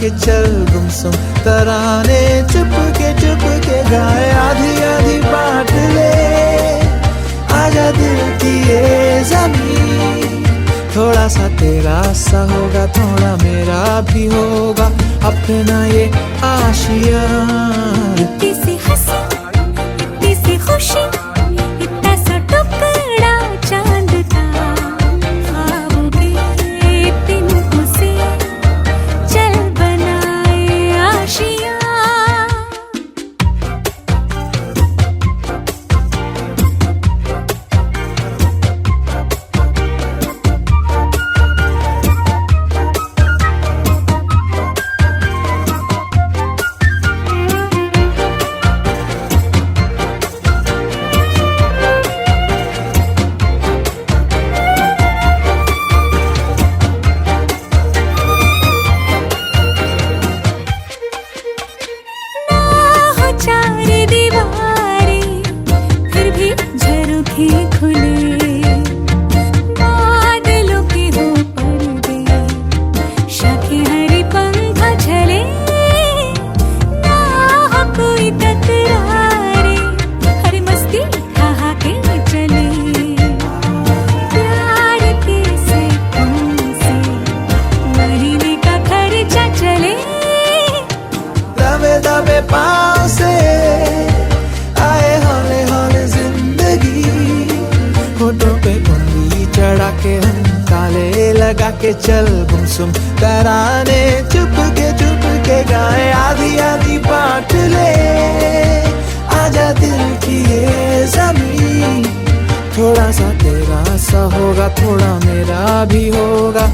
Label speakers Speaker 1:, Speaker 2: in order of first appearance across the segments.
Speaker 1: के चल गुमसुम तराने चुप के गाए आधी आधी बांट ले आजा दिल की ये ज़मीन। थोड़ा सा तेरा सा होगा थोड़ा मेरा भी होगा अपना ये आशिया।
Speaker 2: इतनी सी हंसी इतनी सी खुशी इतना सा टुकड़ा चांद का ख्वाबों के तिनकों से चल बनाए आशिया।
Speaker 1: दबे पाँव से आए हौले हौले जिंदगी होठों पे उंगली चढ़ा के हम ताले लगा के चल गुमसुम तराने चुप के गाए आधी आधी बांट ले आजा दिल की ये ज़मीन। थोड़ा सा तेरा सा होगा थोड़ा मेरा भी होगा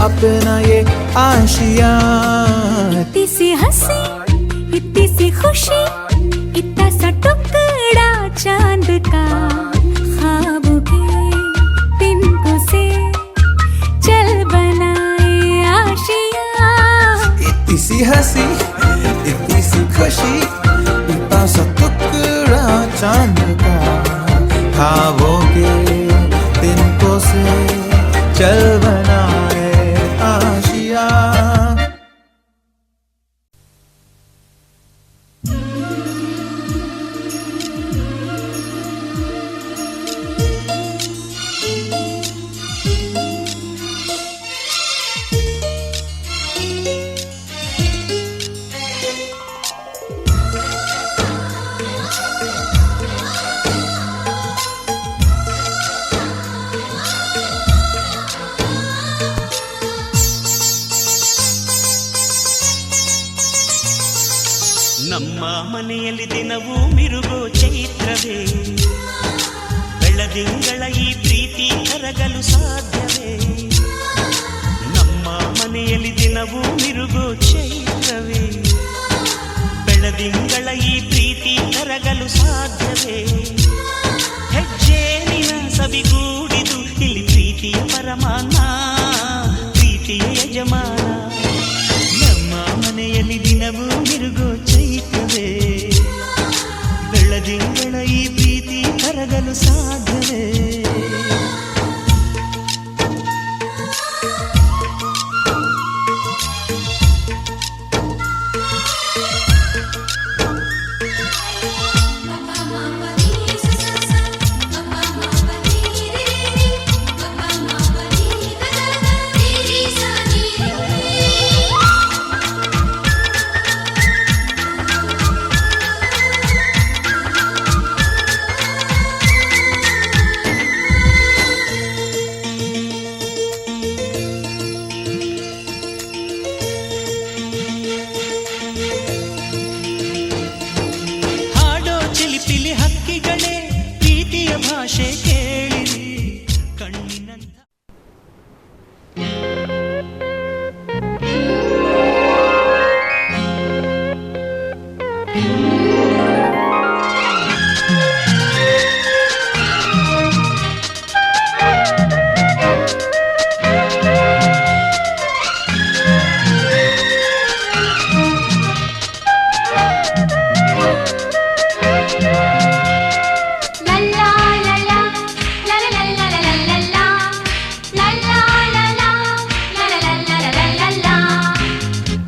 Speaker 1: अपना ये आशिया।
Speaker 2: इतनी सी हंसी इतनी सी खुशी इतना सा टुकड़ा चांद का ख्वाबों के तिनकों से चल बनाए आशिया।
Speaker 1: इतनी सी हंसी इतनी सी खुशी इतना सा टुकड़ा चांद का ख्वाबों के तिनकों से चल बनाए आशिया।
Speaker 3: ನಮ್ಮ ಮನೆಯಲ್ಲಿ ದಿನವೂ ಮಿರುಗೋ ಚೈತ್ರವೇ ಬೆಳದಿಂಗಳ ಈ ಪ್ರೀತಿ ಕರಗಲು ಸಾಧ್ಯವೇ? ನಮ್ಮ ಮನೆಯಲ್ಲಿ ದಿನವೂ ಮಿರುಗೋ ಚೈತ್ರವೇ ಬೆಳದಿಂಗಳ ಈ ಪ್ರೀತಿ ಕರಗಲು ಸಾಧ್ಯವೇ? ಹೆಜ್ಜೇನಿನ ಸವಿಗೂಡಿದು ಇಲ್ಲಿ ಪ್ರೀತಿಯ ಪರಮಾನ ಪ್ರೀತಿಯ ಯಜಮಾನ. ನಮ್ಮ ಮನೆಯಲ್ಲಿ ದಿನವೂ ಮಿರುಗೋ ಚೈತ್ರವೇ ಬೆಳದಿಂಗಳ ಈ ಪ್ರೀತಿ ಕರಗಲು ಸಾಧ್ಯವೇ?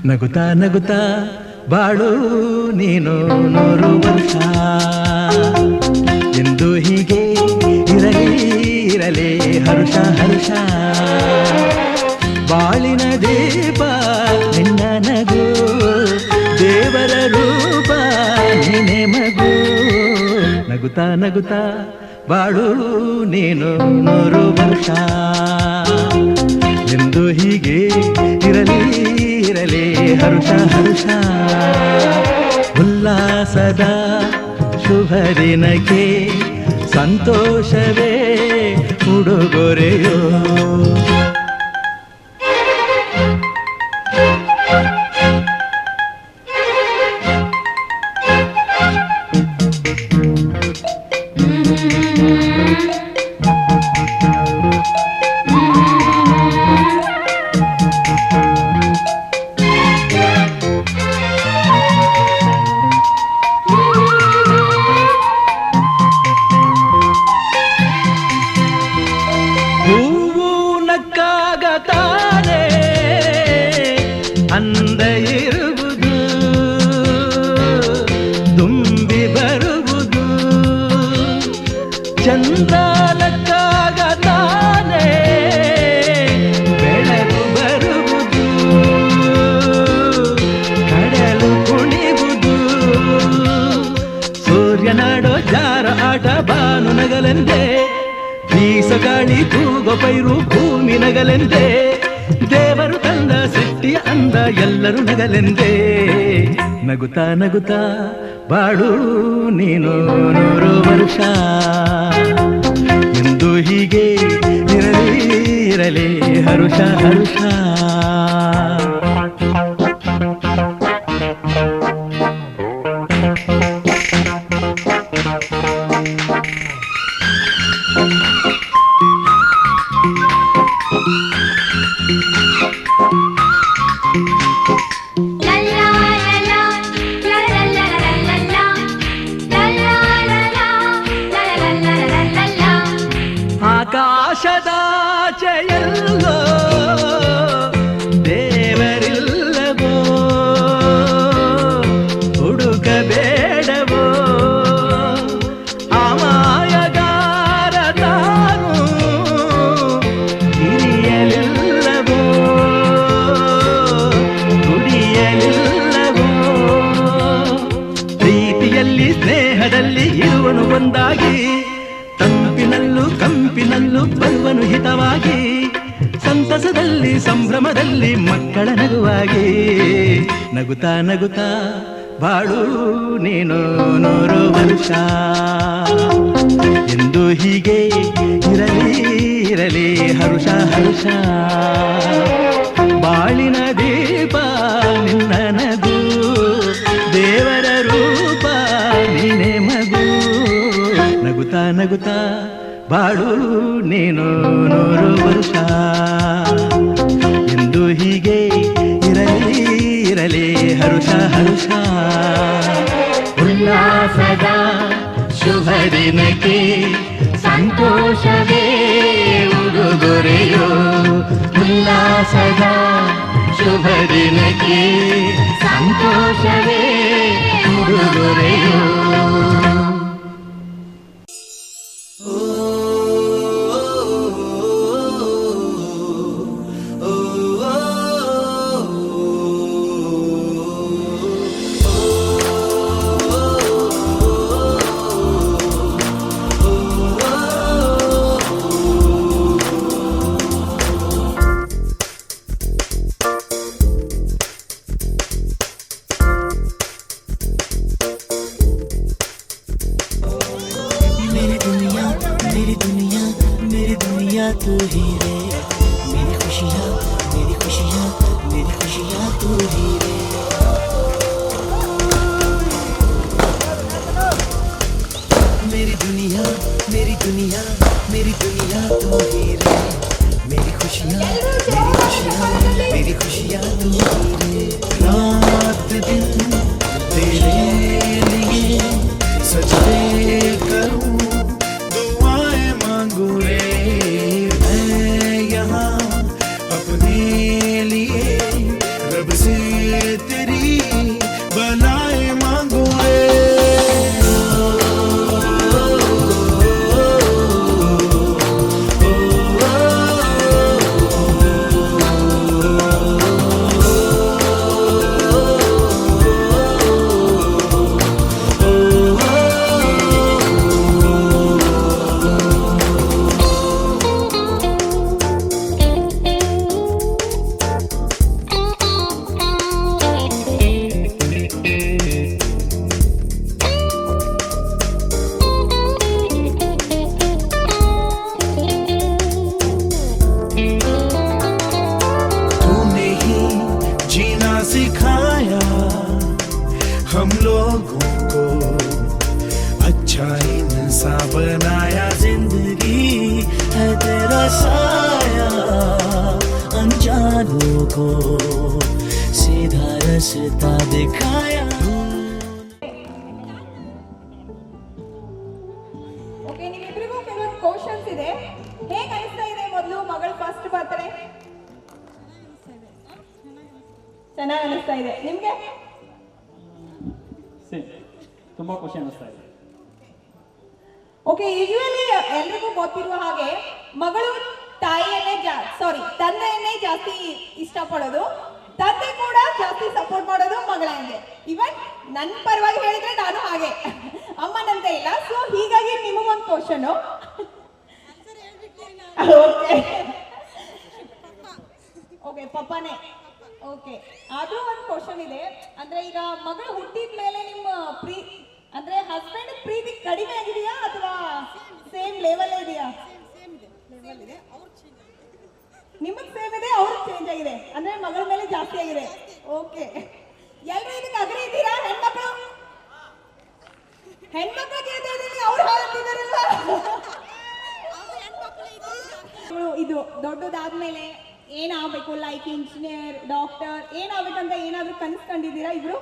Speaker 1: ನಗುತ್ತಾ ನಗುತ್ತಾ ಬಾಳು ನೀನು 100 ವರ್ಷ ಎಂದು ಹೀಗೆ ಇರಲಿ ಇರಲಿ ಹರುಷ ಹರುಷ ಬಾಳಿನ ದೀಪ ನಿನ್ನ ನಗು ದೇವರ ರೂಪ ನೀನೆ ಮಗು ನಗುತ್ತಾ ನಗುತ್ತಾ ಬಾಳು ನೀನು 100 ವರ್ಷ ಎಂದು ಹೀಗೆ ಇರಲಿ ಇರಲಿ ಹರುಷ ಹರುಷ ಉಲ್ಲಾಸದ ಶುಭ ದಿನಕ್ಕೆ ಸಂತೋಷವೇ ಉಡುಗೊರೆಯೋ ಅಂದ ಇರುವುದು ತುಂಬಿ ಬರುವುದು ಚಂದಾಲಕ್ಕಾಗ ತಾನೇ ಬೆಳಕು ಬರುವುದು ಕಡಲು ಕುಣಿವುದು ಸೂರ್ಯನಾಡೋ ಜಾರ ಆಟ ಬಾನು ನಗಲೆಂದೇ ಬೀಸಗಾಳಿ ತೂಗೋ ಪೈರು ಭೂಮಿ ನಗಲೆಂದೇ ದೇವರು ತಂದ ಸೃಷ್ಟಿಯ ಅಂದ ಎಲ್ಲರೂ ನಗಲೆಂದೇ ನಗುತ್ತಾ ನಗುತ್ತಾ ಬಾಳು ನೀನು 100 ವರ್ಷ ಎಂದು ಹೀಗೆ ಇರಲಿ ಇರಲಿ ಹರುಷ ಹರುಷ ಆಕಾಶದಾಚೆಯಲ್ಲೋ ದೇವರಿಲ್ಲವೋ ಹುಡುಕಬೇಡವೋ ಅಮಾಯಗಾರ ತಾನು ಹಿರಿಯಲಿಲ್ಲವೋ ದುಡಿಯಲಿಲ್ಲವೋ ಪ್ರೀತಿಯಲ್ಲಿ ಸ್ನೇಹದಲ್ಲಿ ಇರುವನು ಒಂದಾಗಿ ತಂಪಿನಲ್ಲೂ ಕಂಪಿನಲ್ಲೂ ಬರುವನು ಹಿತವಾಗಿ ಸಂತಸದಲ್ಲಿ ಸಂಭ್ರಮದಲ್ಲಿ ಮಕ್ಕಳ ನಗುವಾಗಿ ನಗುತ್ತಾ ನಗುತ್ತಾ ಬಾಳು ನೀನು 100 ವರ್ಷ ಎಂದು ಹೀಗೆ ಇರಲಿ ಇರಲಿ ಹರುಷ ಹರುಷ ಬಾಳಿನ ದೀಪ ನಿನ್ನ ನಗು ದೇವರ ರೂಪ ನೀನೆ ಮಗು ನಗುತ್ತಾ ನಗುತ್ತಾ ಬಾಳು ನೀನು 100 ವರ್ಷ ಎಂದು ಹೀಗೆ ಇರಲಿ ಇರಲಿ ಹರುಷ ಹರುಷ ಉಲ್ಲಾಸದ ಶುಭ ದಿನಕ್ಕೆ ಸಂತೋಷವೇ ಉಡುಗೊರೆಯೋ ಉಲ್ಲಾಸದ ಶುಭ ದಿನಕ್ಕೆ ಸಂತೋಷವೇ ಉಡುಗೊರೆಯೋ तू ही रे मेरी खुशियाँ मेरी खुशियाँ मेरी खुशियाँ तू ही रे मेरी दुनिया मेरी दुनिया मेरी दुनिया तू ही रे मेरी खुशियाँ मेरी खुशियाँ तू ही रे रात दिन तेरे लिए सजदे करूँ दुआएं मांगू रे अपने लिए रब से
Speaker 4: हंसाया अनजानों को सीधा रास्ता दिखाया.
Speaker 5: ಓಕೆ, ನಿಮ್ಮಿಬ್ಬರಿಗೂ ಕೆಲವೊಂದು ಕ್ವಶನ್ಸ್ ಇದೆ. ಹೇಗೆ ಅನಿಸ್ತಾ ಇದೆ ಮೊದಲು ಮಗಳ ಫಸ್ಟ್ ಬರ್ತ್ಡೇ? ಚೆನ್ನಾಗಿ ಅನಿಸ್ತಾ ಇದೆ. ನಿಮ್ಗೆ
Speaker 6: ತುಂಬಾ ಖುಷಿ ಅನಿಸ್ತಾ ಇದೆ.
Speaker 5: ಓಕೆ, ಯೂಶುವಲಿ ಎಲ್ರಿಗೂ ಗೊತ್ತಿರುವ ಹಾಗೆ ಮಗಳು ತಂದೆಯನ್ನೇ ಜಾಸ್ತಿ ಇಷ್ಟಪಡೋದು, ತಂದೆ ಕೂಡ ಜಾಸ್ತಿ ಸಪೋರ್ಟ್ ಮಾಡೋದು ಮಗಳಿಗೆ. ಇವನ್ ನನ್ನ ಪರವಾಗಿ ಹೇಳಿದ್ರೆ ನಾನು ಹಾಗೆ, ಅಮ್ಮನಂತೆ ಇಲ್ಲ. ಸೊ ಹೀಗಾಗಿ ನಿಮಗೊಂದು ಕ್ವಶನ್. ಓಕೆ, ಪಪ್ಪನೇ. ಓಕೆ, ಆದ್ರೂ ಒಂದು ಕ್ವಶನ್ ಇದೆ. ಅಂದ್ರೆ ಈಗ ಮಗಳು ಹುಟ್ಟಿದ ಮೇಲೆ ನಿಮ್ಮ ಅಂದ್ರೆ ಹಸ್ಬೆಂಡ್ ಪ್ರೀತಿ ಕಡಿಮೆ ಆಗಿದೆಯಾ ಅಥವಾ ಸೇಮ್ ಲೆವೆಲ್ ಇದೆಯಾ? ನಿಮಗ್ ಸೇಮ್ ಇದೆ, ಅವ್ರಿಗೆ ಚೇಂಜ್ ಆಗಿದೆ. ಅಂದ್ರೆ ಮಗಳ ಮೇಲೆ ಜಾಸ್ತಿ ಆಗಿದೆ. ಓಕೆ, ಎಲ್ಲರೂ ಇದಕ್ಕೆ ಅಗ್ರಿ ಇದ್ದೀರಾ? ಹೆಣ್ಮಕ್ಳು ಕೇಳ್ತಾ ಇದ್ದೀನಿ, ಅವ್ರು ಹೇಳ್ತಿದಾರಲ್ಲ. ಇದು ದೊಡ್ಡದಾದ್ಮೇಲೆ ಏನಾಗಬೇಕು, ಲೈಕ್ ಇಂಜಿನಿಯರ್, ಡಾಕ್ಟರ್ ಏನಾಗಬೇಕಂತ ಏನಾದ್ರೂ ಕನಸ್ಕೊಂಡಿದ್ದೀರಾ ಇಬ್ರು?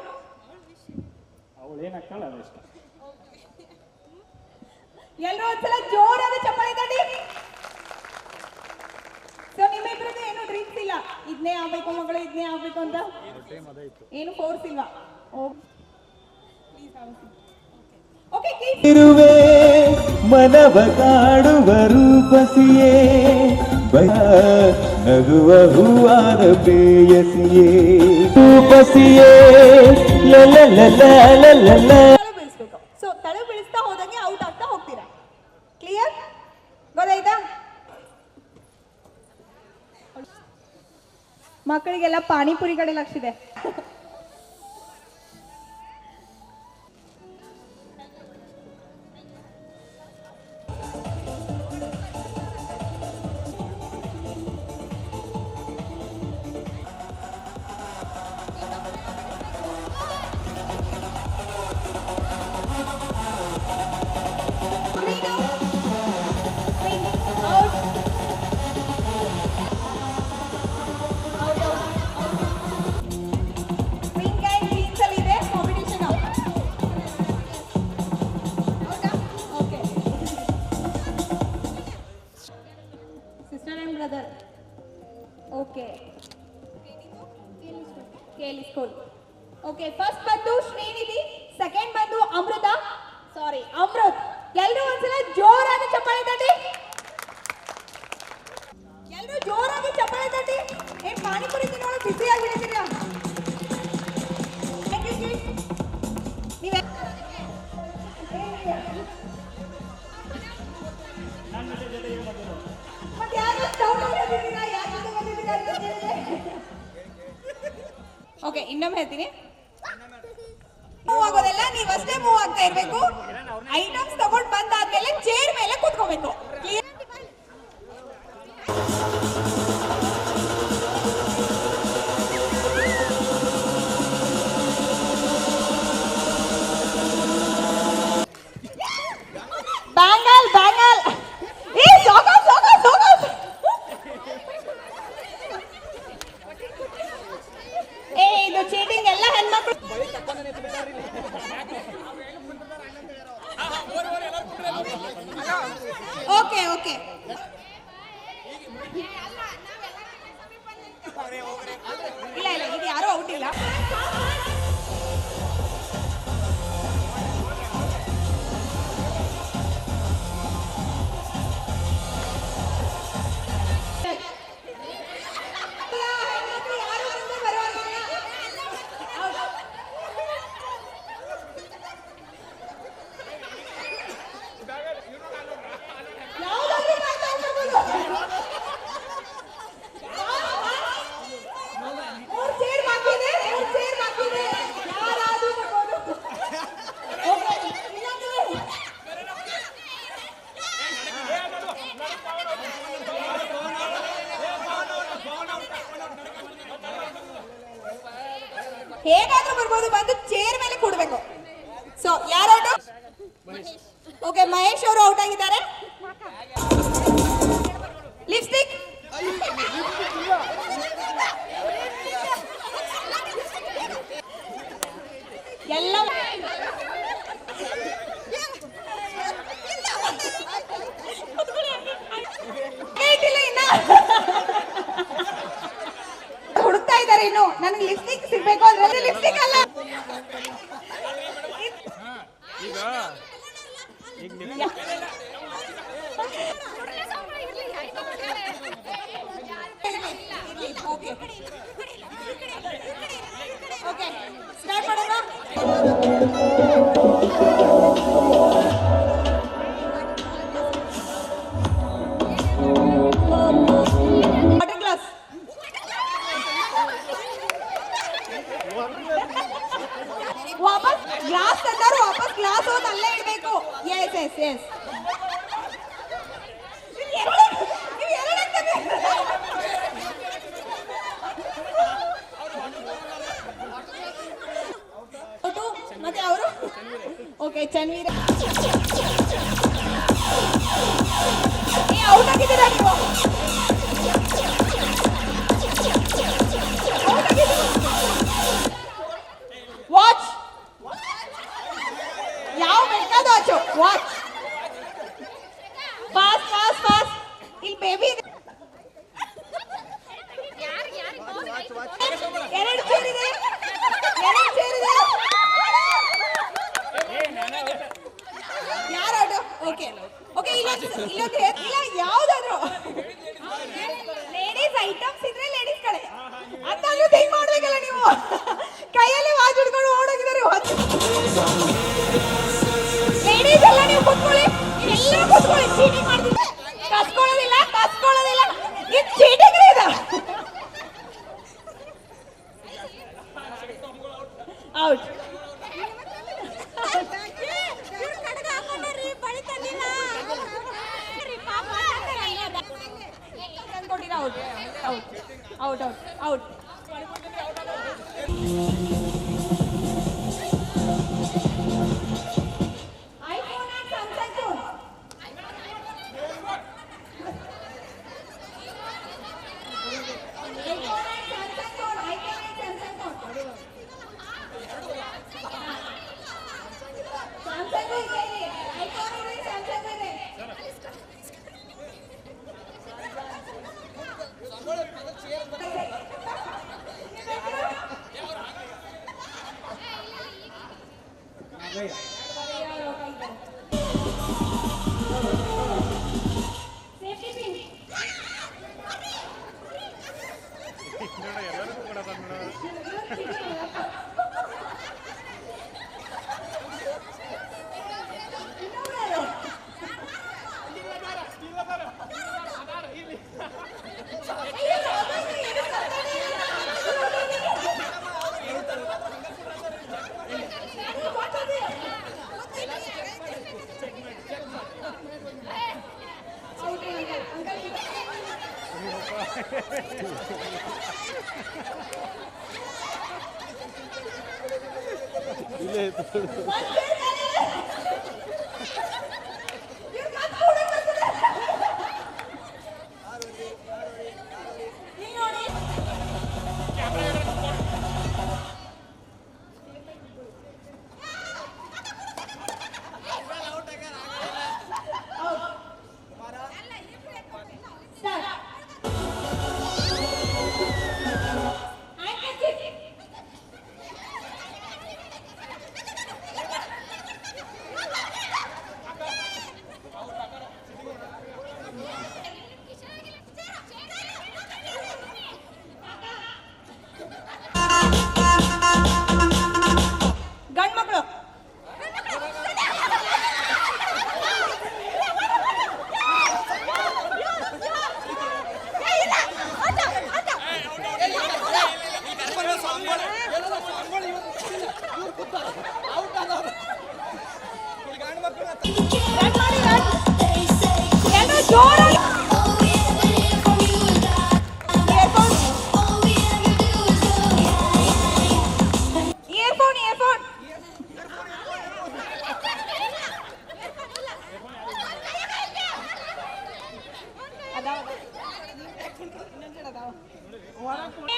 Speaker 6: ಅವಳು ಏನಾಗ್ತಾಳೆ ಅದು ಇಷ್ಟ.
Speaker 5: ಎಲ್ಲರೂ ಒಂದ್ಸಲ ಜೋರಾದ ಚಪ್ಪಾಳೆ ತಟ್ಟಿ. ಸೊ ನಿಮ್ಮಿಬ್ರದ್ದು ಏನು ಡ್ರೀಮ್ಸ್ ಇಲ್ಲ, ಇದನ್ನೇ ಆಗ್ಬೇಕು ಮಗಳು, ಇದನ್ನೇ ಆಗ್ಬೇಕು ಅಂತ ಏನು ಫೋರ್ಸ್ ಇಲ್ವಾ? ಓಕೆ,
Speaker 1: ಇರುವೆ ಮನವ ಕಾಡುವ ರೂಪಸಿಯೇ, ನಗುವ ಹೂವಾದ ಪ್ರೇಯಸಿಯೇ, ರೂಪಸಿಯೇ
Speaker 5: ಬೆಳೆಸ್ಬೇಕು. ಸೊ ತಲೆ ಬೆಳೆಸ್ತಾ ಹೋದಂಗೆ ಔಟ್ ಆಗ್ತಾ ಹೋಗ್ತೀರಾ. ಕ್ಲಿಯರ್? ಗೊತ್ತಾಯ್ತಾ? ಮಕ್ಕಳಿಗೆಲ್ಲ ಪಾನಿಪುರಿ ಕಡೆ ಲಕ್ಷ ಇದೆ. ಓಕೆ, ಫಸ್ಟ್ ಬಂದು ಶ್ರೀನಿಧಿ, ಸೆಕೆಂಡ್ ಬಂದು ಅಮೃತ. ಅಮೃತ್. ಎಲ್ಲರೂ ಒಂದ್ಸಲ ಜೋರಾಗಿ ಚಪ್ಪಾಳೆ ತಟ್ಟಿ. ಎಲ್ಲರೂ ಜೋರಾಗಿ ಚಪ್ಪಾಳೆ ತಟ್ಟಿ. ಏನ್ ಪಾನಿಪುರಿ ತಿನ್ನೋಳು ಬಿಸಿ ಆಗಿಬಿಡ್ತೀರಾ? ನೀವೇ ಮತ್ತೆ ಯಾರು ಸ್ಟೌಟ್ ಆಗಿದ್ದೀರಾ? ಯಾರು ಬಂದಿದ್ದೀರಾ ಅಂತ ಕೇಳಿದೆ. ಓಕೆ, ಇನ್ನೊಮ್ಮೆ ಹೇಳ್ತೀನಿ. ಮೂವ್ ಆಗೋದೆಲ್ಲ ನೀವಷ್ಟೇ ಮೂವ್ ಆಗ್ತಾ ಇರ್ಬೇಕು. ಐಟಮ್ಸ್ ತಗೊಂಡು ಬಂದಾದ್ಮೇಲೆ ಚೇರ್ ಮೇಲೆ ಕೂತ್ಕೋಬೇಕು. ಬ್ಯಾಂಗಲ್ ಬ್ಯಾಂಗಲ್ ಏ ಸೋಗಸ್ ಸೋಗಸ್ ಸೋಗಸ್ ಏ ಇದು ಚೀಟಿಂಗ್. ಎಲ್ಲ ಹೆಣ್ಮಕ್ಳು ಓಕೆ ಓಕೆ ಇಲ್ಲ ಇಲ್ಲ, ಇದು ಯಾರು ಔಟ್ ಇಲ್ಲ. ಹೇಗಾದ್ರೂ ಬರ್ಬೋದು, ಬಂದು ಚೇರ್ ಮೇಲೆ ಕೂಡಬೇಕು. ಸೊ ಯಾರು ಔಟ್? ಓಕೆ, ಮಹೇಶ್ ಅವರು ಔಟ್ ಆಗಿದ್ದಾರೆ. ಲಿಫ್ಟ್ ನನಗೆ ಲಿಪ್ಸ್ಟಿಕ್ ಸಿಗ್ಬೇಕು ಅಂದ್ರೆ ಲಿಪ್ಸ್ಟಿಕ್ ಅಲ್ಲ. ಓಕೆ ಓಕೆ ಸ್ಟಾರ್ಟ್ ಮಾಡೋಣ. Water glass. ವಾಪಸ್ ಗ್ಲಾಸ್ ತಂದಾರು, ವಾಪಸ್ ಗ್ಲಾಸ್ ಹೋಗಿ ಅಲ್ಲೇ ಇಡಬೇಕು. Yes yes yes. ಮತ್ತೆ ಅವರು ಓಕೆ ಚನ್ವೀರ ಔಟ್ ಆಗಿದ್ದೀರಾ ನೀವು? ವಾಚ್ ಯಾವ ಬೇಕಾದ watch watch. Fast fast fast. ಇಲ್ಲಿ ಬೇಬಿ ಇದೆ. ಎರಡು ಚೇರ್ ಇದೆ, ಎರಡು ಚೇರ್ ಇದೆ. ಯಾರು ಔಟ್? Okay okay. ಇಲ್ಲೊಂದು ಇಲ್ಲ ಯಾವ್ದಾದ್ರು ಲೇಡೀಸ್ ಐಟಮ್ಸ್ ಇದ್ರೆ ಲೇಡೀಸ್ ಕಡೆ ಅಂತಾದ್ರೂ ಥಿಂಕ್ ಮಾಡ್ಬೇಕಲ್ಲ ನೀವು. ಕೈಯಲ್ಲಿ ವಾಚ್ ಹಿಡ್ಕೊಂಡು ಓಡೋಗಿದ್ದಾರೆ. ಲೇಡೀಸ್ ಎಲ್ಲ ನೀವು ಕೂತ್ಕೊಳ್ಳಿ, ಎಲ್ಲ ಕೂತ್ಕೊಳ್ಳಿ. ಚೀಟಿಂಗ್ ಮಾಡ್ತಿದ್ದೆ ಕಸ್ಕೊಳ್ಳೋದಿಲ್ಲ, ಕಸ್ಕೊಳ್ಳೋದಿಲ್ಲ. ಇದು ಚೀಟಿಂಗ್ ಇದೆ. Out. Out out out out. IPhone and Samsung phone. IPhone and Samsung phone. IPhone and Samsung phone. Samsung ಇದೆ, ಐಫೋನ್ ಇದೆ, ಸ್ಯಾಮ್ಸಂಗ್ ಇದೆ. Safety pin.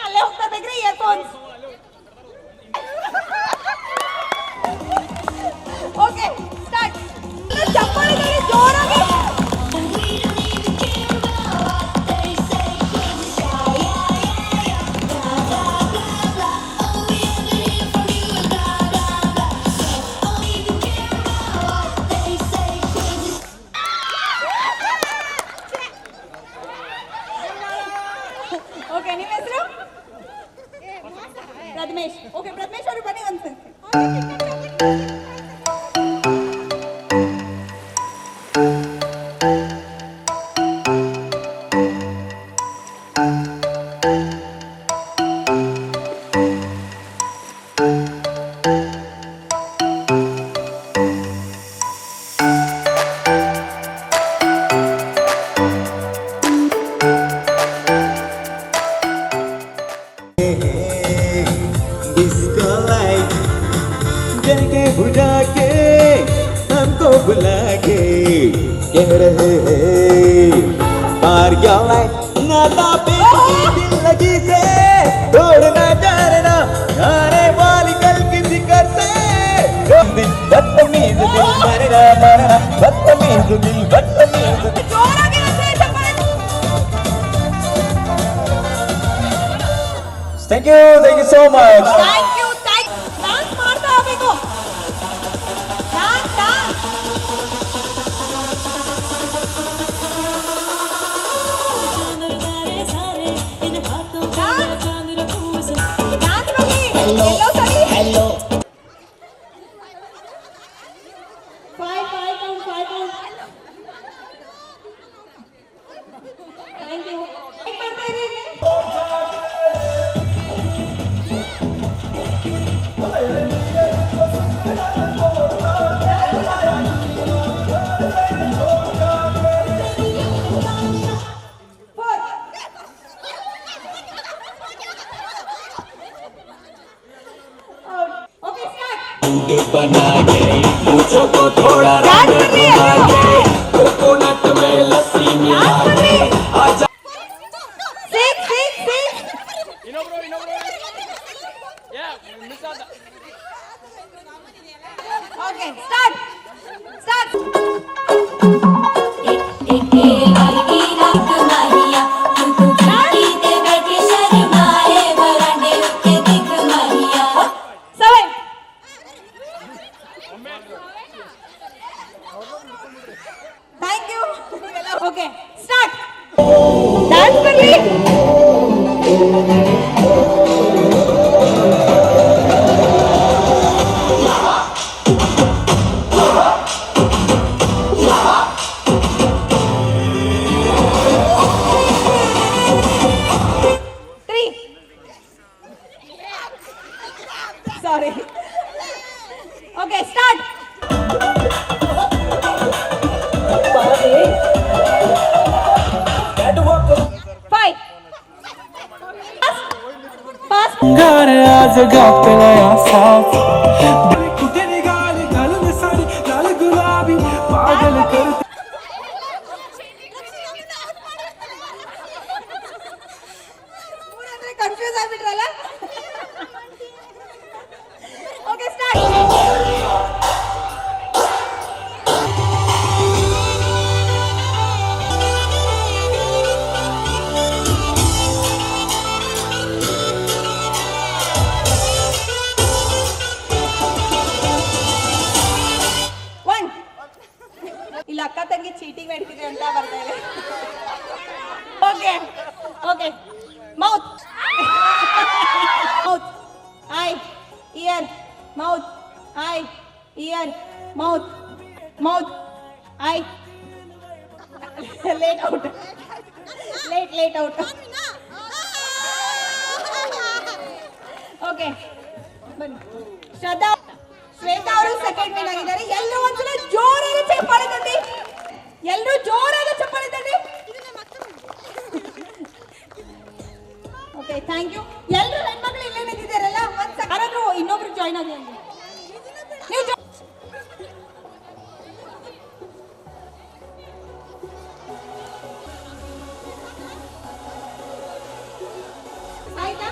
Speaker 5: ಅಲ್ಲೇ ಹೋಗ್ತಾ ಬೇಕ್ರಿ ಇಯರ್ಫೋನ್ಸ್. Okay start. ಚಪ್ಪಾಳೆ ಜೋರಾಗಿ. ಓಕೆ ನಿಮ್ಮ ಹೆಸರು ಪ್ರಥಮೇಶ್. ಓಕೆ ಪ್ರಥಮೇಶ್ ಅವರು ಬನ್ನಿ ಒಂದು
Speaker 1: डिस्को लाइट जल के बुझा के हमको बुला के कह रहे हैं मार क्या लाइट नाता पे दिल लगी से छोड़ना जाना जाने वाली कल की जिक्र से बदतमीज दिल मरना मरना बदतमीज दिल बदतमीज
Speaker 5: ಜೋರಾಗಿ ಅಂದ್ರೆ ಚಪ್ಪಾಳೆ.
Speaker 1: Thank you so much
Speaker 5: thank you dance ಮಾಡ್ತಾ ಹೋಗ್ಬೇಕು. ಡಾನ್ಸ್ ಡಾನ್ಸ್ ಬನ್ನಿ ಎಲ್ಲೋ ಸರಿ
Speaker 4: हेलो
Speaker 5: 5 count ಥ್ಯಾಂಕ್ ಯು ಮಾಡ್ತಾ ಇರಿ. ओके स्टार्ट
Speaker 4: बना के मुझको को थोड़ा
Speaker 5: डांस करिए
Speaker 4: कोकोनट में लस्सी मिला के आजा
Speaker 5: six okay start seven thank you okay start dance करिए Sorry. Okay, start. Five. Pass.
Speaker 1: घर आज गाया साथ कुठे निघाली घालून साडी लाल गुलाबी पागल कर
Speaker 5: ಕನ್ಫ್ಯೂಸ್ ಆಗ್ಬಿಟ್ರಲ್ಲ. Okay start. ಒನ್ ಇಲ್ಲ ಅಕ್ಕ ತಂಗಿ ಚೀಟಿಂಗ್ ಮಾಡ್ತಿದೆ ಅಂತ ಬರ್ತಾ ಇದೆ. Okay okay mouth mouth eye ear mouth eye ear mouth mouth eye late out late out. Okay ಬನ್ನಿ ಶ್ರದ್ಧಾ ಶ್ವೇತಾ ಅವರು ಸೆಕೆಂಡ್ ವಿನ್ ಆಗಿದ್ದಾರೆ. ಎಲ್ಲರೂ ಒಂದ್ಸಲ ಜೋರಾಗಿ ಚಪ್ಪಾಳೆ ತಟ್ಟಿ. ಎಲ್ಲರೂ ಜೋರಾಗಿ ಚಪ್ಪಾಳೆ ತಟ್ಟಿ. Okay thank you. ಎಲ್ಲರೂ ಹೆಣ್ಮಕ್ಳು ಇಲ್ಲೇ ನಿಂತಿದ್ದಾರಲ್ಲ ಒಂದ್ ಯಾರಾದ್ರೂ ಇನ್ನೊಬ್ರು ಜಾಯ್ನ್ ಆಗಿ ಅಂದ್ರೆ ನೀವು ಆಯ್ತಾ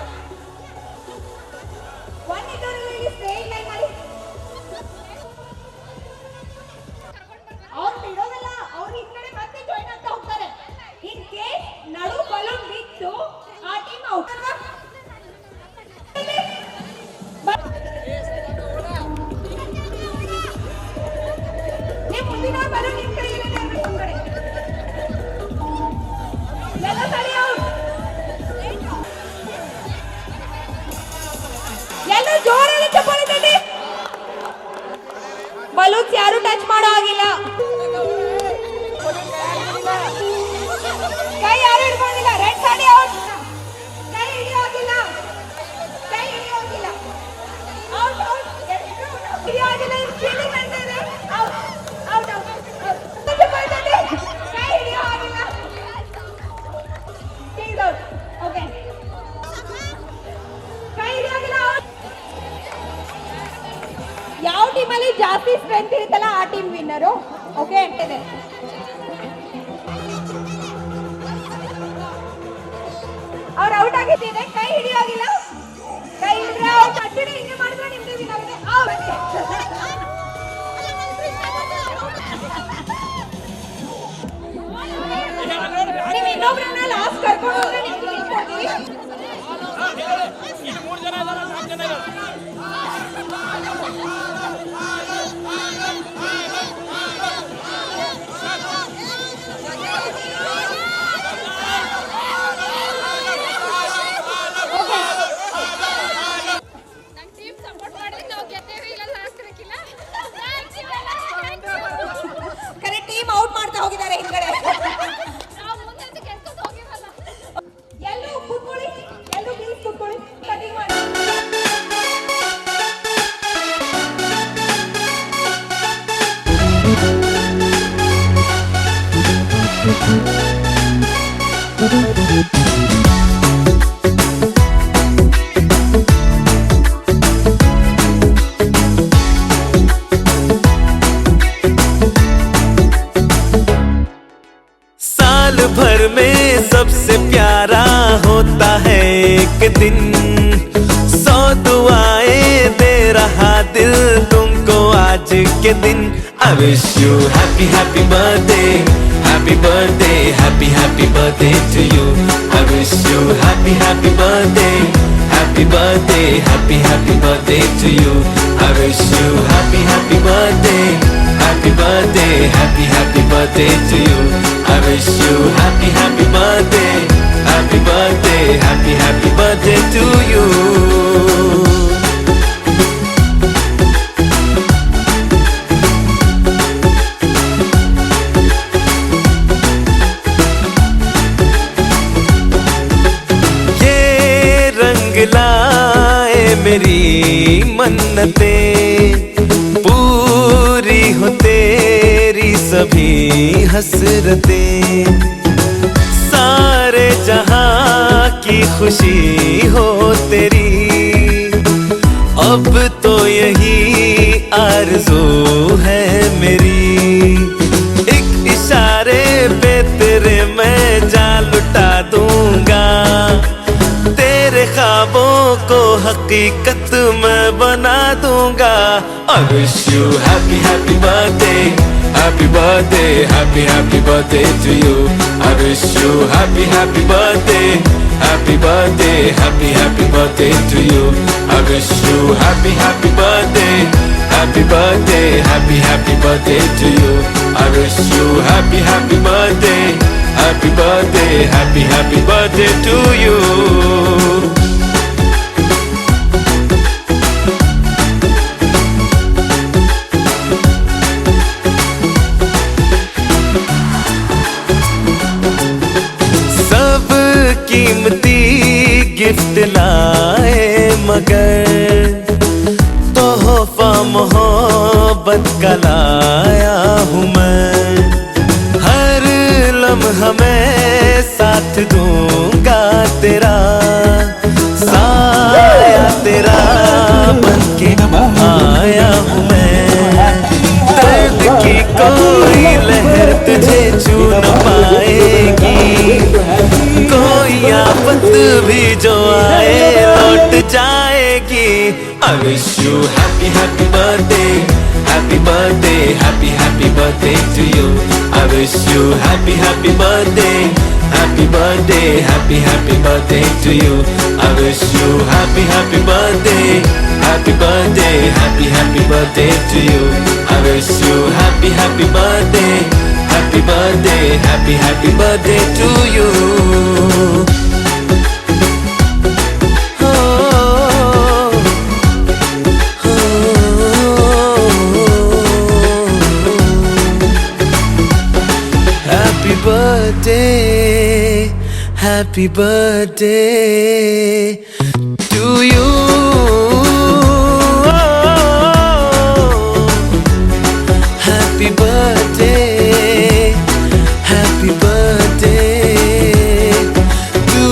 Speaker 5: ಒನ್ ಇದ್ದವರು ಇಲ್ಲಿ ಸ್ಟ್ರೈಟ್ ಲೈನ್ ಮಾಡಿ. ಅವ್ರು ಬಿಡೋದಲ್ಲ, ಅವ್ರು ಈ ಕಡೆ ಮತ್ತೆ ಜಾಯ್ನ್ ಆಗ್ತಾ ಹೋಗ್ತಾರೆ. ಇನ್ ಕೇಸ್ ನಡು ಬಲೂನ್ ಬಿತ್ತು ಆ ಟೀಮ್ ಔಟ್. ನೀವು ಮುಂದಿನ ಬಲೂನ್ ನಿಮ್ ಕಡೆ ಇಲ್ಲ ಮುಂದ್ಗಡೆ ಎಲ್ಲ ಸರಿ ಔಟ್. is out. Okay. ಕೈ ಹಿಡಿಯೋದಿಲ್ಲ out. ಯಾವ ಟೀಮಲ್ಲಿ ಜಾಸ್ತಿ ಸ್ಟ್ರೆಂತ್ ಇರುತ್ತಲ್ಲ ಆ ಟೀಮ್ ವಿನ್ನರು. ಓಕೆ ಇದೆ. ಅವ್ರು ಔಟ್ ಆಗಿದ್ದೇನೆ. ಕೈ ಹಿಡಿಯೋಗಿಲ್ಲ. ಕೈ ಹಿಡಿದ್ರೆ ಔಟ್. ಅಷ್ಟೇ ಹಿಂಗೆ ಮಾಡಿದ್ರೆ ನಿಮ್ಗೆ ವಿನ್ ಆಗುತ್ತೆ. ನೀವು ಇನ್ನೊಬ್ರನ್ನ ಲಾಸ್ಟ್ ಕರ್ಕೊಂಡು ಹೋದ್ರೆ ನಿಮ್ಗೆ ವಿನ್ ಕೊಡ್ತೀವಿ. ಕರೆಕ್ಟ್ ಟೀಮ್ ಔಟ್ ಮಾಡ್ತಾ ಹೋಗಿದ್ದಾರೆ ಹಿಂದ್ಗಡೆ. ಎಲ್ಲೂ ಕೂತ್ಕೊಳ್ಳಿ, ಎಲ್ಲೂ ಪ್ಲೀಸ್ ಕೂತ್ಕೊಳ್ಳಿ. ಕಟಿಂಗ್ ಮಾಡಿ.
Speaker 1: साल भर में सबसे प्यारा होता है एक दिन, 100 दुआएं दे रहा दिल तुमको आज के दिन. I wish you happy happy birthday, happy birthday, happy happy birthday to you. I wish you happy happy birthday, happy birthday, happy happy birthday to you. I wish you happy happy birthday, happy birthday, happy happy birthday to you. I wish you happy happy birthday, happy birthday, happy happy birthday to you. ये रंग लाए मेरी मन्नतें, पूरी हो तेरी सभी हसरतें, सारे जहां की खुशी हो तेरी, अब तो यही आरज़ू है मेरी. एक इशारे पे तेरे मैं जान लुटा दूंगा, तेरे ख्वाबों को हकीकत मैं बना दूंगा. I wish you happy happy birthday, happy birthday, happy happy birthday to you. I wish you happy happy birthday, happy birthday, happy happy birthday to you. I wish you happy happy birthday, happy birthday, happy happy birthday to you. I wish you happy happy birthday, happy birthday, happy happy birthday to you. सब कीमती gift लाए मगर तोहफा मोहब्बत का लाया हूँ मैं. हर लम्हा मैं साथ दूंगा तेरा, साया तेरा बनके आया हूँ मैं. दर्द की कोई लहर तुझे छू न पाएगी, कोई आफत भी जो आए लौट जाएगी. I wish you happy happy birthday, happy birthday, happy happy birthday to you. I wish you happy happy birthday, happy birthday, happy happy birthday to you. I wish you happy happy birthday, happy birthday, happy happy birthday to you. I wish you happy happy birthday, happy birthday, happy happy birthday to you. Happy birthday, happy birthday to you. Happy birthday, happy birthday to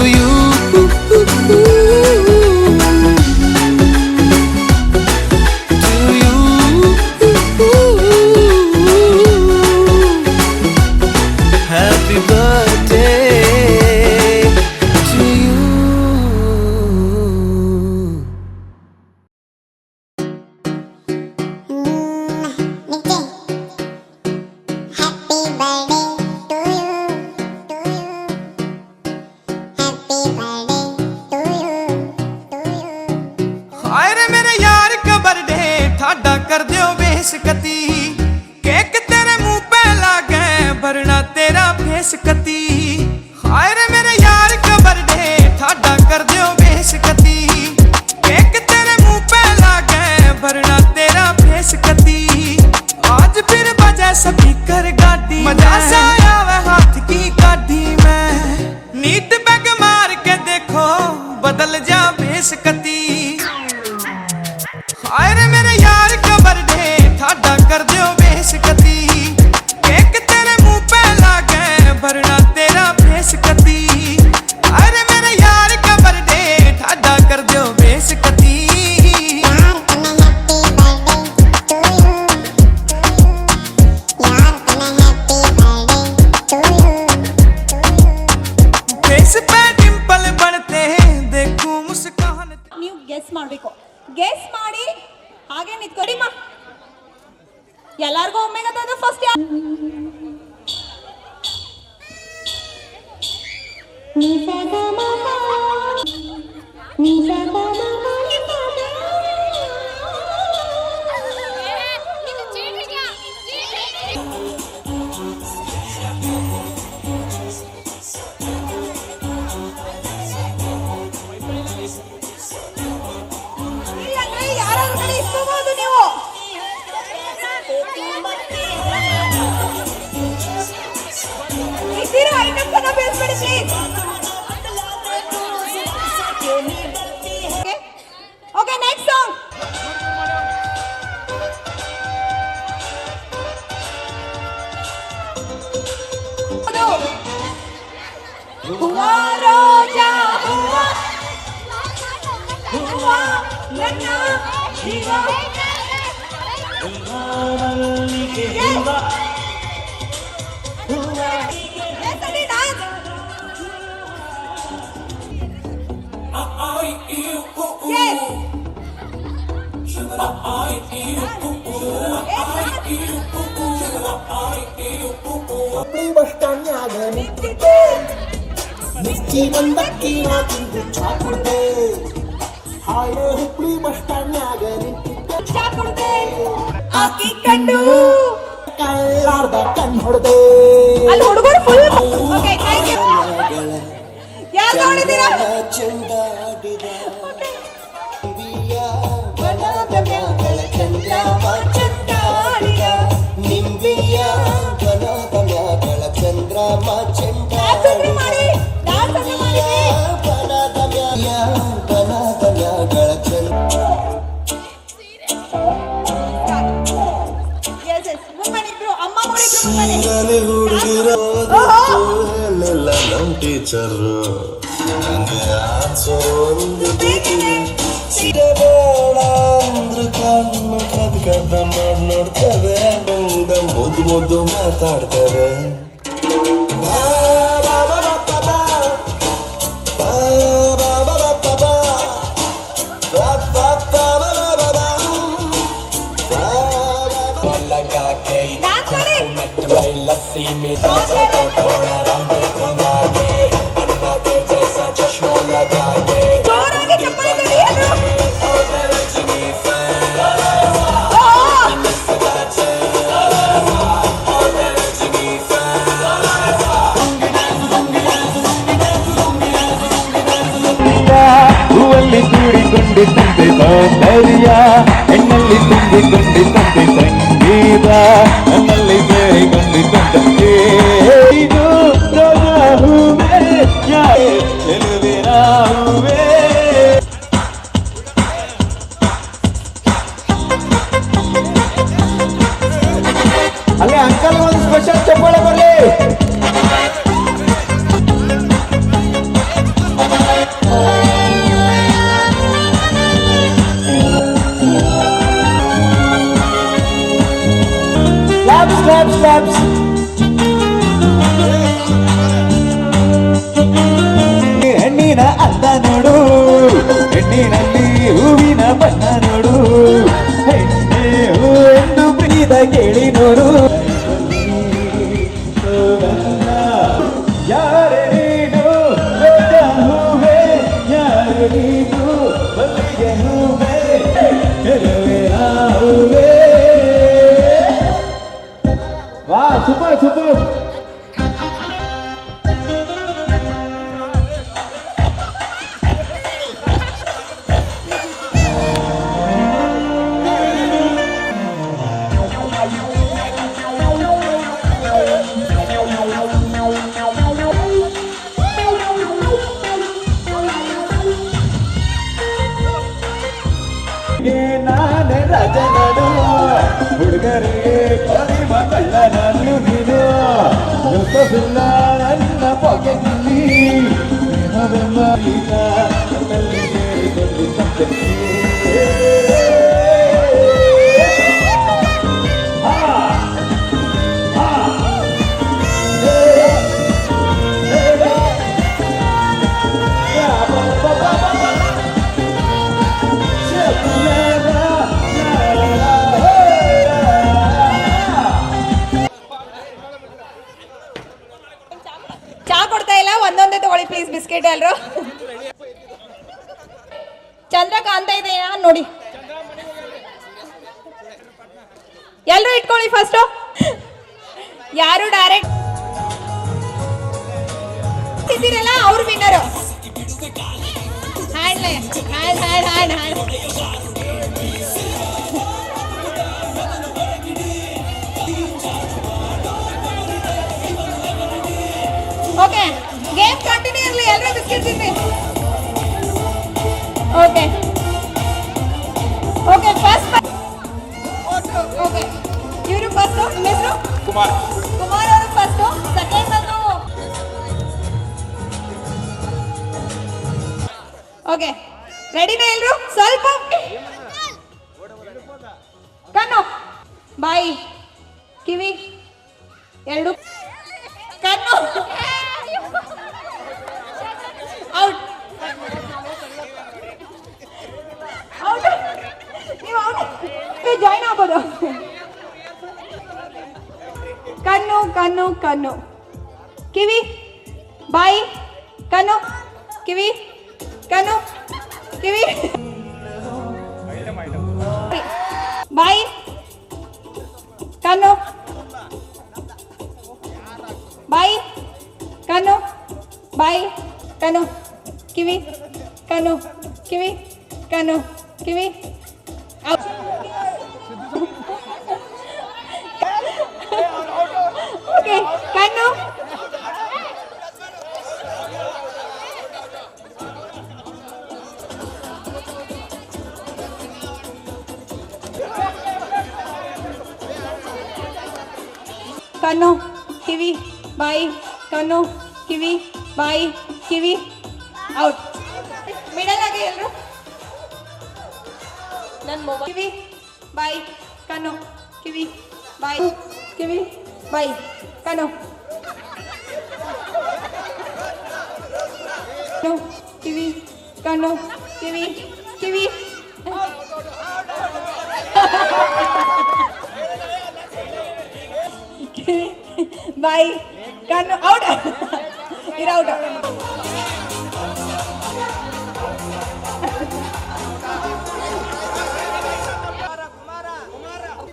Speaker 1: face पे डिंपल बढ़ते हैं देखूं मुस्कान
Speaker 5: ನೀವು guess ಮಾಡಬೇಕು. Guess ಮಾಡಿ ಹಾಗೆ ನಿಂತ್ಕೊಡಿ ಮಾ. ಎಲ್ಲಾರ್ಗೂ ಒಮ್ಮೆ ಗೊತ್ತಾದ ಫಸ್ಟ್ ಯಾರಾದ್ರೂ ಕಡೆ ಇಸ್ಕೋಬಹುದು ನೀವು. ಇದ್ದೀರಾ ಐಟಮ್ಸ್ ಅನ್ನ ಬೇಯಿಸ್ಬಿಡಿ ಪ್ಲೀಸ್. Okay next song. ಹುವಾ ರೋಜಾ ಹುವಾ ಹುವಾ ನನ್ನ ಜೀವ.
Speaker 7: ಹುಬ್ಳಿ ಬಸ್ ಸ್ಟ್ಯಾಂಡ್ನ್ಯಾಗ ನಿಂತಿದ್ದೆ ಮಿರ್ಚಿ ಮಂದಕ್ಕಿ ನಾ ತಿಂದು ಚಾ ಕುಡ್ದೆ ಹಾಳೆ ಹುಬ್ಳಿ ಬಸ್ ಸ್ಟ್ಯಾಂಡ್ನ್ಯಾಗ ನಿಂತಿದ್ದೆ
Speaker 5: ಚಾ ಕುಡ್ದೆ ಆಕಿ ಕಂಡು
Speaker 7: ಕಳ್ಳಾರ್ದ ಕಣ್ ಹೊಡ್ದೆ
Speaker 5: ಅಲ್ಲಿ ಹುಡುಗರು ಫುಲ್. Okay thank you. ಯಾರು ನೋಡಿದ್ದೀರಾ?
Speaker 7: ಚಂದಾಡಿದ ನಿಂಬಿಯ ಬನದ ಮ್ಯಾಗಳ ಚಂದ್ರಮ ಚಂದಾಡಿದ ನಿಂಬಿಯ ಬನದ ಮ್ಯಾಗಳ ಚಂದ್ರಮ
Speaker 5: ಡ್ಯಾನ್ಸ್ ಮಾಡಿ ಡ್ಯಾನ್ಸ್ ಮಾಡಿ.
Speaker 7: ಬನದ ಮ್ಯಾಗಳ ಚಂದ್ರ
Speaker 5: ಎಸ್ ಎಸ್ ವುಮೆನ್ ಇಬ್ರು ಅಮ್ಮ ಮಾಡಿದ್ರು ವುಮೆನ್.
Speaker 8: ಶಾಲೆ ಹುಡುಗಿರೋದೆಲ್ಲ ನಮ್ ಟೀಚರು ನಂಗೆ ಆಚೊಂದು ಸಿಗಬೇಡ ಅಂದ್ರು ಕಣ್ಣು ಕದ್ ಕದ ನೋಡ್ತವೆ ಮುಂದೆ ಮುದ್ದು ಮುದ್ದು ಮಾತಾಡ್ತವೆ
Speaker 4: लस्सी में थोड़ा रंग बना के अन्ना के जैसा चश्मा लगा के
Speaker 5: ಜೋರಾಗಿ ಚಪ್ಪಾಳೆ ತಡಿ.
Speaker 4: रजनी फैन रजनी
Speaker 9: ಹೂವಲ್ಲಿ ಕೂಡಿಕೊಂಡಿದ್ದಂತೆ ಸೌಂದರ್ಯ ಹೆಣ್ಣಲ್ಲಿ ತುಂಬಿಕೊಂಡಿದ್ದಂತೆ ಸಂಗೀತ ನನ್ನಲ್ಲಿ ಸೇರಿಕೊಂಡಿದ್ದಂತೆ ಇದು ರೋಜಾ ಹೂವೇ ಚೆಲುವಿನ ಹೂವೇ. ಅಲ್ಲೇ ಅಂಕಲ್ ಒಂದು ಸ್ಪೆಷಲ್ ಚಪ್ಪಾಳೆ ಬರಲಿ. Slaps, slaps. ಹೆಣ್ಣಿನ ಅಂದ ನೋಡು ಹೆಣ್ಣಿನಲ್ಲಿ ಹೂವಿನ ಬಣ್ಣ ನೋಡು ಹೆಣ್ಣೆ ಹೂ ಎಂದು ಪ್ರೀತ ಕೇಳಿ ನೋಡು ಯಾರೇ ನೀನು ರೋಜಾ ಹೂವೇ ಯಾರು ನೀನು ಮಲ್ಲಿಗೆ ಹೂವೇ ಚೆಲುವಿನ ಹೂವೇ. ವಾ ಸೂಪರ್ ಸೂಪರ್. ನಾನೇ ರಾಜನಡು ಹುಡುಗರಿಗೆ ಕೊಡಿಮ ಕಳ್ಳ ನಾನು ನೀನು ಲೋಕವಿಲ್ಲ ನನ್ನ ಪೊಗೆಯಲ್ಲಿ ಸ್ನೇಹವೆಲ್ಲ ಈಗ ನನ್ನಲ್ಲಿ ಸೇರಿಕೊಂಡಿದ್ದಂತೆ.
Speaker 5: ಬಿಸ್ಕೆಟ್ ಎಲ್ರು ಚಂದ್ರ ಕಾಣ್ತಾ ಇದೆಯಾ ನೋಡಿ ಎಲ್ರು ಇಟ್ಕೊಳ್ಳಿ ಫಸ್ಟ್ ಯಾರು ಡೈರೆಕ್ಟ್ ಇದ್ದೀರಲ್ಲ ಅವ್ರು winner hand okay game continue ಇರಲಿ ಎಲ್ಲರೂ ಬಿಸ್ಕೆಟ್ ತಿನ್ನಿ ಓಕೆ ಓಕೆ ಫಸ್ಟ್ ಓಕೆ ಇವರು ಫಸ್ಟ್ ನಿಮ್ಮ ಹೆಸರು ಕುಮಾರ್ ಅವರು ಫಸ್ಟ್ ಸೆಕೆಂಡ್ ಅದು ಓಕೆ ರೆಡಿನಾ ಎಲ್ಲರೂ ಸ್ವಲ್ಪ ಕಣ್ಣು ಬಾಯಿ ಕಿವಿ ಎರಡು ಕಣ್ಣು ಔಟ್ ಔಟ್ ನೀವು ಔಟ್ ಜಾಯ್ನ್ ಆಗ್ಬೋದು ಕಣ್ಣು ಕಣ್ಣು ಕಣ್ಣು ಕಿವಿ ಬಾಯಿ ಕಣ್ಣು ಕಿವಿ ಕಣ್ಣು ಕಿವಿ ಬಾಯಿ ಕಣ್ಣು ಬಾಯಿ ಕಣ್ಣು ಬಾಯಿ ಕಣ್ಣು ಕಿವಿ ಕಣ್ಣು ಕಿವಿ ಕಣ್ಣು ಕಿವಿ ಓಕೆ ಕಣ್ಣು ಕಣ್ಣು ಕಿವಿ ಬಾಯಿ ಕಣ್ಣು ಕಿವಿ ಬಾಯಿ ಕಿವಿ ಔಟ್ ಮಿಡಲ್ ಆಗಿ ಎಲ್ಲರೂ ನನ್ನ ಮೊಬೈಲ್ ಕಿವಿ ಬಾಯಿ ಕಣ್ಣು ಕಿವಿ ಬಾಯಿ ಕಿವಿ ಬಾಯಿ ಕಣ್ಣು ಕಿವಿ ಕಣ್ಣು ಕಿವಿ ಕಿವಿ ಬಾಯಿ ಕಣ್ಣು ಔಟ್ ಇರ ಔಟ್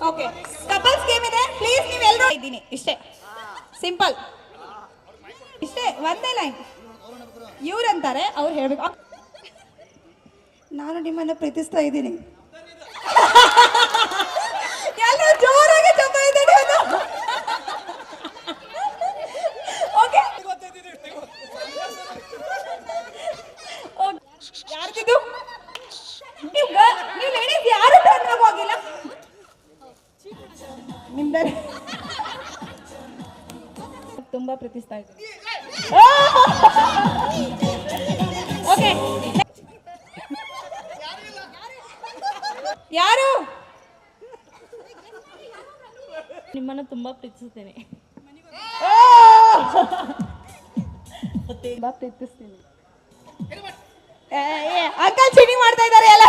Speaker 5: ಓಕೆ ಕಪಲ್ಸ್ ಗೇಮ್ ಇದೆ ಪ್ಲೀಸ್ ನೀವು ಎಲ್ಲರೂ ಇದ್ದೀನಿ ಇಷ್ಟೇ ಸಿಂಪಲ್ ಇಷ್ಟೇ ಒಂದೇ ಲೈನ್ ಇವ್ರು ಅಂತಾರೆ ಅವ್ರು ಹೇಳ್ಬೇಕು ನಾನು ನಿಮ್ಮನ್ನು ಪ್ರೀತಿಸ್ತಾ ಇದ್ದೀನಿ ಎಲ್ಲರೂ ಜೋರಾಗಿ ಚಪ್ಪಾಳೆ ತಡೆಯೋದು ಓಕೆ ಯಾರ್ದಿದು ನೀವು ಲೇಡೀಸ್ ಯಾರು ಟರ್ನ್ ಹೋಗಿಲ್ಲ ನಿಮ್ದೇ ತುಂಬಾ ಪ್ರೀತಿಸ್ತಾ ಇದ್ದೀನಿ ಓಕೆ ಯಾರು
Speaker 10: ನಿಮ್ಮನ್ನು ತುಂಬಾ ಪ್ರೀತಿಸುತ್ತೇನೆ ತುಂಬಾ ಪ್ರೀತಿಸ್ತೀನಿ
Speaker 5: ಅಂಕಲ್ ಚಿನಿ ಮಾಡ್ತಾ ಇದ್ದಾರೆ ಎಲ್ಲ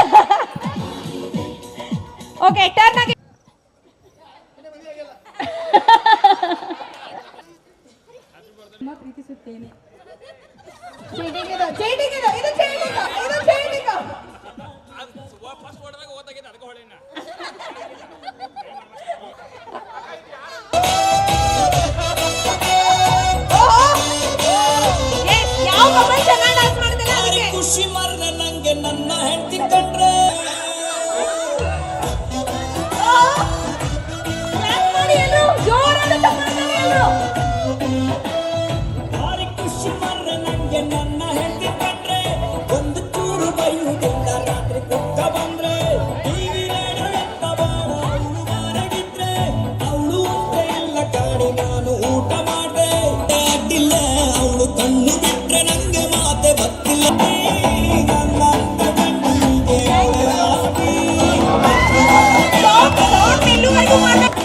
Speaker 5: ಓಕೆ ಟರ್ನ್ ಆಗಿ
Speaker 10: ತುಂಬಾ ಪ್ರೀತಿಸುತ್ತೇನೆ
Speaker 5: ಯಾವ ಕಪಲ್ ಚೆನ್ನಾಗಿ ಡಾನ್ಸ್ ಮಾಡ್ತಿಲ್ಲ ಅದಕ್ಕೆ
Speaker 7: ಖುಷಿ ಮರ್ರೆ ನಂಗೆ ನನ್ನ ಹೆಂಡತಿ ಕಂಡ್ರೆ
Speaker 5: ಜೋರಾಗಿ ಚಪ್ಪಾಳೆ ಎಲ್ಲರೂ
Speaker 7: ಭಾರಿ ಖುಷಿ ಮರ್ರೆ ನಂಗೆ ನನ್ನ ಹೆಂಡತಿ ಕಂಡ್ರೆ ಒಂದು ಚೂರು ಬೈಯುವುದಿಲ್ಲ ರಾತ್ರಿ ಕುಕ್ಕ ಬಂದ್ರೆ ಟಿವಿ ರೇಡಿಯೋ ಎಂತ ಬಾಳ ಅವಳು ಮಾರಗಿದ್ರೆ ಅವಳು ಉಂಟೆ ಇಲ್ಲ ಕಾಣಿ ನಾನು ಊಟ ಮಾಡ್ದೆ ಅಡ್ಡಿಲ್ಲ ಅವಳು ಕಣ್ಣು ಬಿಟ್ರೆ ನಂಗೆ ಮಾತೆ ಗೊತ್ತಿಲ್ಲ ನನ್ನಂತ ಗಂಡಿಗೆ ಆಸ್ತಿ
Speaker 5: ಎಲ್ಲೂವರೆಗೂ ಮಾಡ್ಬೇಕು